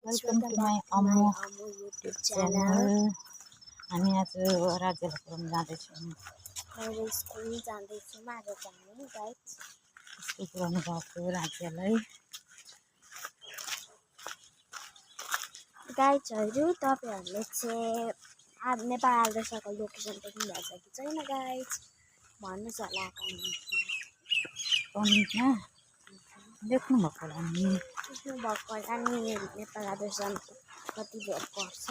Welcome to my Ammo YouTube channel. हामी आज राज्यलाई पुऱ्याउन जाँदैछौँ। मैले स्कुल जाँदैछु आज जाने गाइस। स्कुल पुऱ्याउन गएको राज्यलाई। गाइसहरू तपाईहरुले चाहिँ नेपाल आल्ट्रासाको लोकेसन देख्नु भएको छ कि छैन गाइस? भन्नुस् होला कमेन्टमा देख्नु भएको होला नि। नेपाल आल्ट्रासा कति बेर पर्छ?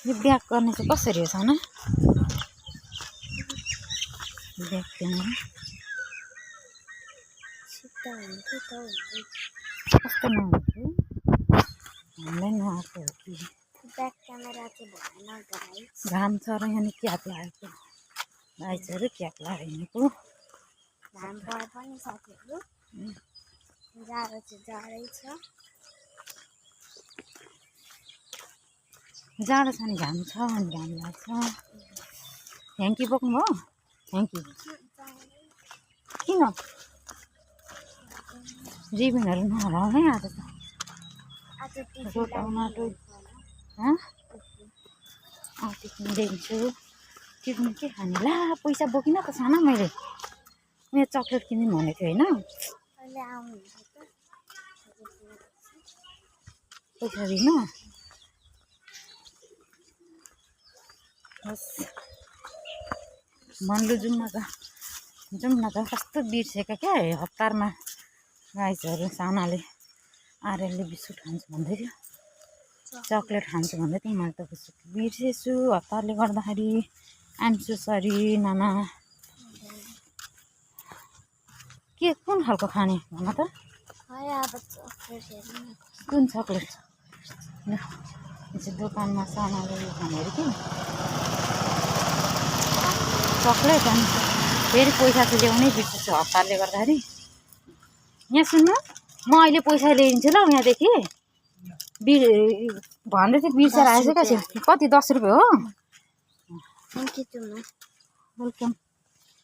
यो ब्याक गर्ने चाहिँ कसरी हो साना? ब्याक क्यामेरा सिधा हुन्छ त कस्तो नहुन्थ्यो? हामीलाई नआएको हो कि? ब्याक क्यामेरा चाहिँ भएन गाइस। घाम छ र यहाँ क्याप लागेको गाइसहरू, क्याप लगाइएको घाम परे पनि साथीहरू जाडो चाहिँ जाडै छ। जाडो छ नि घाम छ अनि घाम लाग्छ। ह्याङ्की बोक्नु भयो? ह्याङ्की किन? रिबिनहरू नहराउने आज त। रोट आउन टिफिन दिन्छु। टिफिन के खाने? ला पैसा बोकिन त साना मैले। मेरो चक्लेट किन्नु भनेको थियो होइन? पैसा दिनु बस भन्नु जाउँ न त। कस्तो बिर्सेको क्या हतारमा गाइसहरू। सानाले आर्यनले बिस्कुट खान्छु भन्दै थियो, चक्लेट खान्छु भन्दै थियो। मैले त बिर्सेछु हतारले गर्दाखेरि। आइएम सो सरी नाना। के कुन खालको खाने भन त? कुन चक्लेट? दोकानमा सानाले खाने अरे कि चक्लेट। अनि फेरि पैसा चाहिँ ल्याउनै बिर्सेछु हतारले गर्दाखेरि। यहाँ सुन्नु, म अहिले पैसा ल्याइदिन्छु ल यहाँदेखि। भन्दै चाहिँ बिर्सेर आएछ क्या। कति? 10 रुपियाँ हो? थ्याङ्क यू तुमा। वेलकम।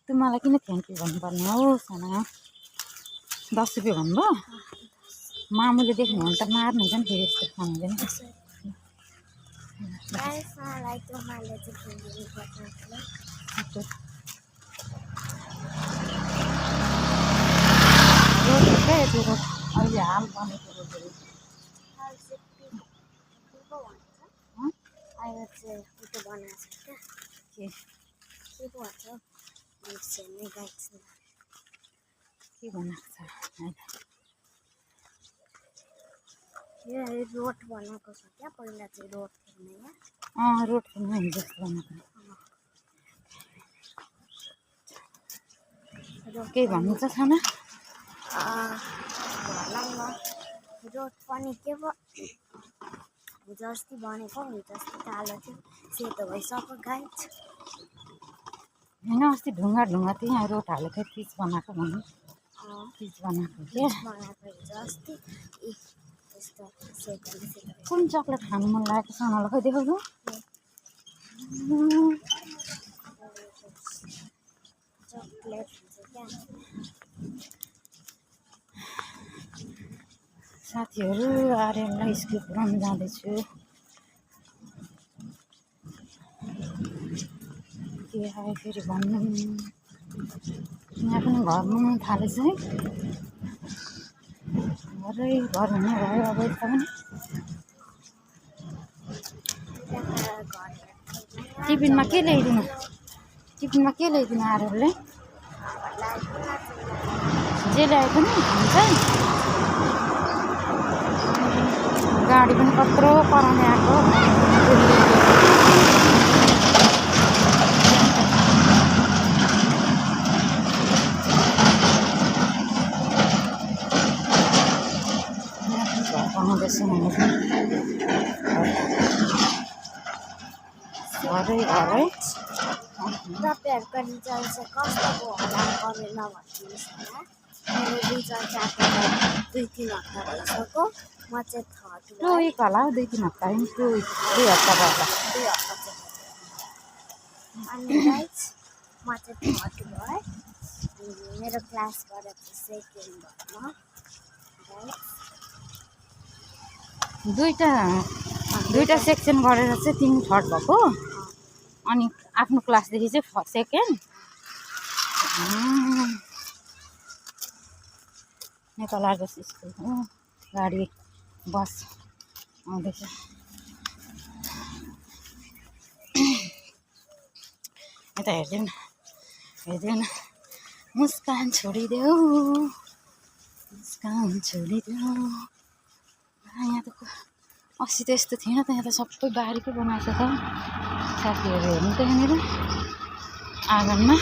मलाई किन थ्याङ्क यू भन्नुपर्ने हो साना? 10 रुपियाँ भन्नुभयो? मामुले देख्नु भने त मार्नुहुन्छ नि फेरि यस्तो खानु हुँदैन। अहिले हाल बनेको रोडहरू अहिले चाहिँ उतो बनाएको छ क्या। के भन्छ के बनाएको छ? यो रोड बनाएको छ क्या। पहिला चाहिँ रोड थिएन यहाँ। रोड थिएन जस्तो बनाएको। केही भन्नु छ साना? रोड पनि के भयो हिजो अस्ति बनेको। हिजो अस्ति कालो थियो, सेतो भइसक्यो गाइस। होइन अस्ति ढुङ्गा त्यहाँ रोड हालेको पिच बनाएको भन्नु। पिच बनाएको क्या हिजो अस्ति। यस्तो सेतो कुन चक्लेट खानु मन लागेको सानालाई खै देखाउनु? चक्लेट क्या साथीहरू? आर्यनलाई स्कुल पुऱ्याउनु जाँदैछु। के आयो फेरि भन्नु? यहाँ पनि घर हुनु थालेछ है। घर हुने भयो अब यता पनि। टिफिनमा के ल्याइदिनु? आर्यनले जे ल्याए पनि हुन्छ। गाडी पनि कत्रो कराउने आएको। तपाईँहरूको रिजल्ट चाहिँ कस्तो भयो होला कमेन्टमा भनिदिनुहोस् होला। मेरो रिजल्ट चाहिँ आएको 2-3 हप्ता भइसक्यो। म चाहिँ थर्ड त्यो एक होला 2-3 हप्ता होइन, 2 हप्ता भयो होला। 2 हप्ता चाहिँ अनि गाइस म चाहिँ थर्ड भयो। मेरो क्लासबाट चाहिँ सेकेन्ड भयो गाइस। दुईटा सेक्सन गरेर चाहिँ तिमी थर्ड भएको अनि आफ्नो क्लासदेखि चाहिँ सेकेन्ड। नेपाल आर्गस स्कुल हो, गाडी बस आउँदैछ। यता हेरिदेऊ न मुस्कान छोडिदेऊ, मुस्कान छोडिदेऊ। यहाँ त अस्ति त यस्तो थिएन त, यहाँ त सबै बारी पो बनाएको छ त। साथीहरू हेर्नु त यहाँनिर आँगनमा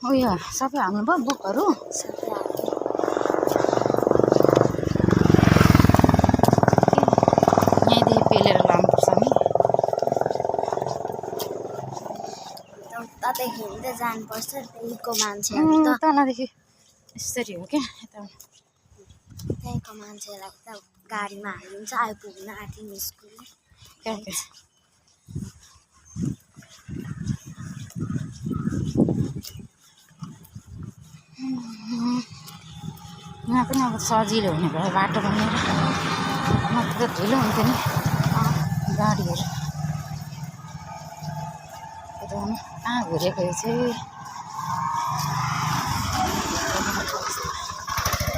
उयो सबै हाल्नुभयो बुकहरू। यहीँदेखि पेलेर लानुपर्छ नि। तँदेखि हिँड्दै जानुपर्छ त्यहीँको मान्छेहरू त तलदेखि यसरी हो क्या। त्यहीँको मान्छेलाई त गाडीमा हालिदिन्छ, आइपुग्न आँटिनु स्कुल। यहाँ पनि अब सजिलो हुने भयो बाटो बनेर, नत्र त ढिलो हुन्थ्यो नि गाडीहरू। कहाँ घुरेको यो चाहिँ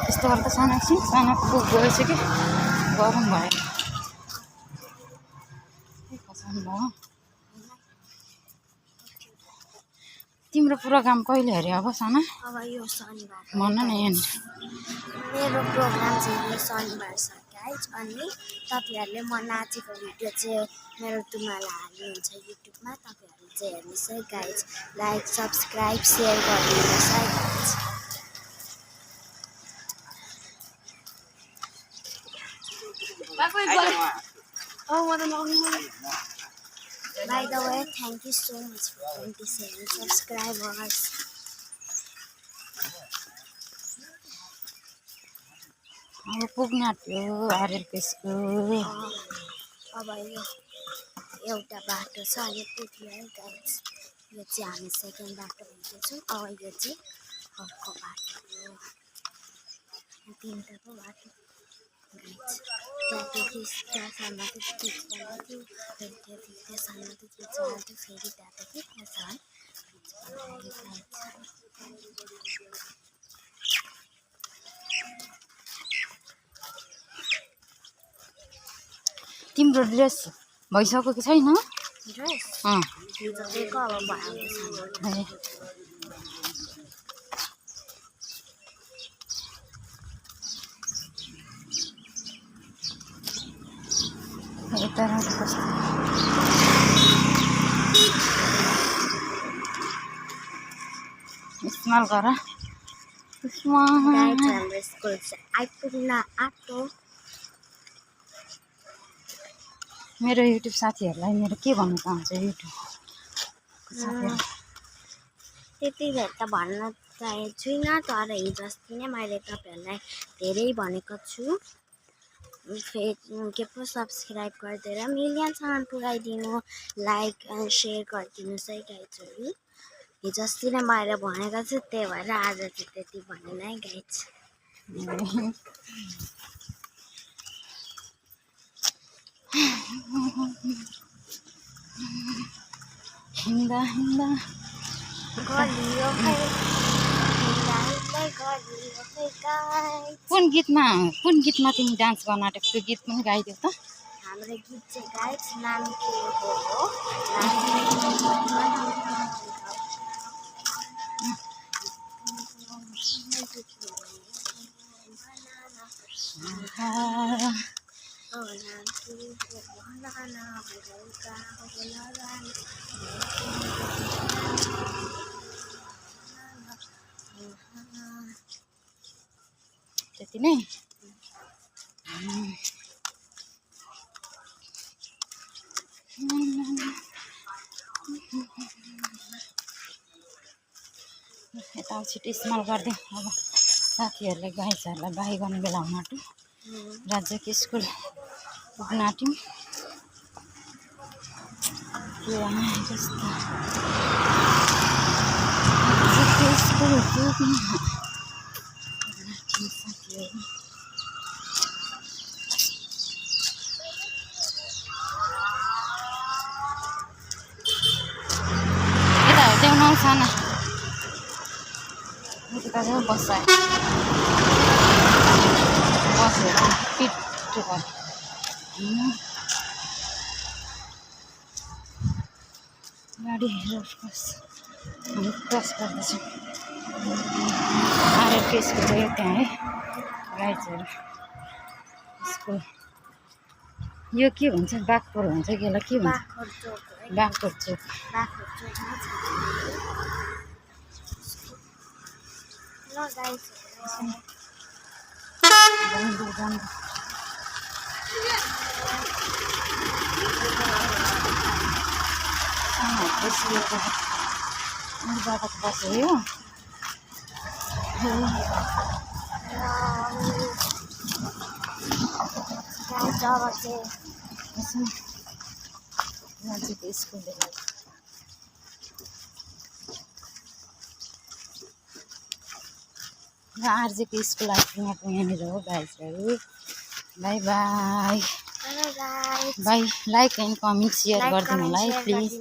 यस्तो गरेर त सानो पुग गएछ कि गरम भयो। तिम्रो प्रोग्राम कहिले अरे अब साना? अब यो शनिबार भन न यहाँनिर। मेरो प्रोग्राम चाहिँ यो शनिबार छ गाइज। अनि तपाईँहरूले म नाचेको भिडियो चाहिँ मेरो तुम्हाला हाल्नुहुन्छ युट्युबमा, तपाईँहरूले चाहिँ हेर्नुहोस् है गाइज। लाइक सब्सक्राइब सेयर गरिदिनुहोस् है guys. By the way, thank you so much for 27 subscribers. अब पुग्न आँट्यो आरएलको स्कुल। अब यो एउटा बाटो छ, अनि पुग्यो है गाइज। यो चाहिँ हामी सेकेन्ड बाटो हिँड्दैछौँ। अब यो चाहिँ अर्को बाटो हो, तिनवटा पो बाटो गाइज। त्यहाँदेखि त्यहाँसम्म चाहिँ पिच बनाइदियो, फेरि त्यहाँसम्म चाहिँ पिच बनाइदियो, फेरि त्यहाँदेखि त्यहाँसम्म पिच बनाइदियो गाइज। तिम्रो ड्रेस भइसक्यो कि छैन? ड्रेस हिजो दिएको अब भइहाल्दैछ। इस्तेमाल गर। हाम्रो स्कुल चाहिँ आइपुग्न आँट्यो। मेरो युट्युब साथीहरूलाई मेरो के भन्नु चाहन्छ? युट्युब त्यति बेर त भन्न चाहेको छुइनँ, तर हिजो अस्ति नै मैले तपाईँहरूलाई धेरै भनेको छु। के पो सब्सक्राइब गरिदिएर मिलियनसम्म पुगाइदिनु, लाइक एन्ड सेयर गरिदिनुहोस् है गाइजहरू। हिजो अस्ति नै मैले भनेको छु, त्यही भएर आज चाहिँ त्यति भनेन है गाइज। हिँड्दा हिँड्दा गलियो खै, हिँड्दा हिँड्दै गलियो खै गाइज। कुन गीतमा तिमी डान्स गर्न आँटेको? त्यो गीत पनि गाइदेऊ त। हाम्रो गीत चाहिँ गाइज नाम के हो? त्यति नै। यता छिटो इस्तेमाल गरिदिउँ। अब साथीहरूलाई गाइजहरूलाई बाई गर्ने बेला हुन आँट्यो। राज्यको स्कुल पुग्न आँट्यौँ। जस्तो साथीहरू यता देउन साना यता बस्छ बसेर पिट गाडी हामी क्रस गर्दैछौँ आरएफके स्कुल चाहिँ त्यहाँ है राइट्सहरू स्कुल यो के भन्छ बाघपुर भन्छ कि यसलाई के भन्छ बाघपुर चोक बाटो बस्यो नजिक स्कुल आरजेको स्कुल आइपुग्नु यहाँनिर हो गाइजहरू bye bye bye like and comment share गरिदिनु होला है प्लिज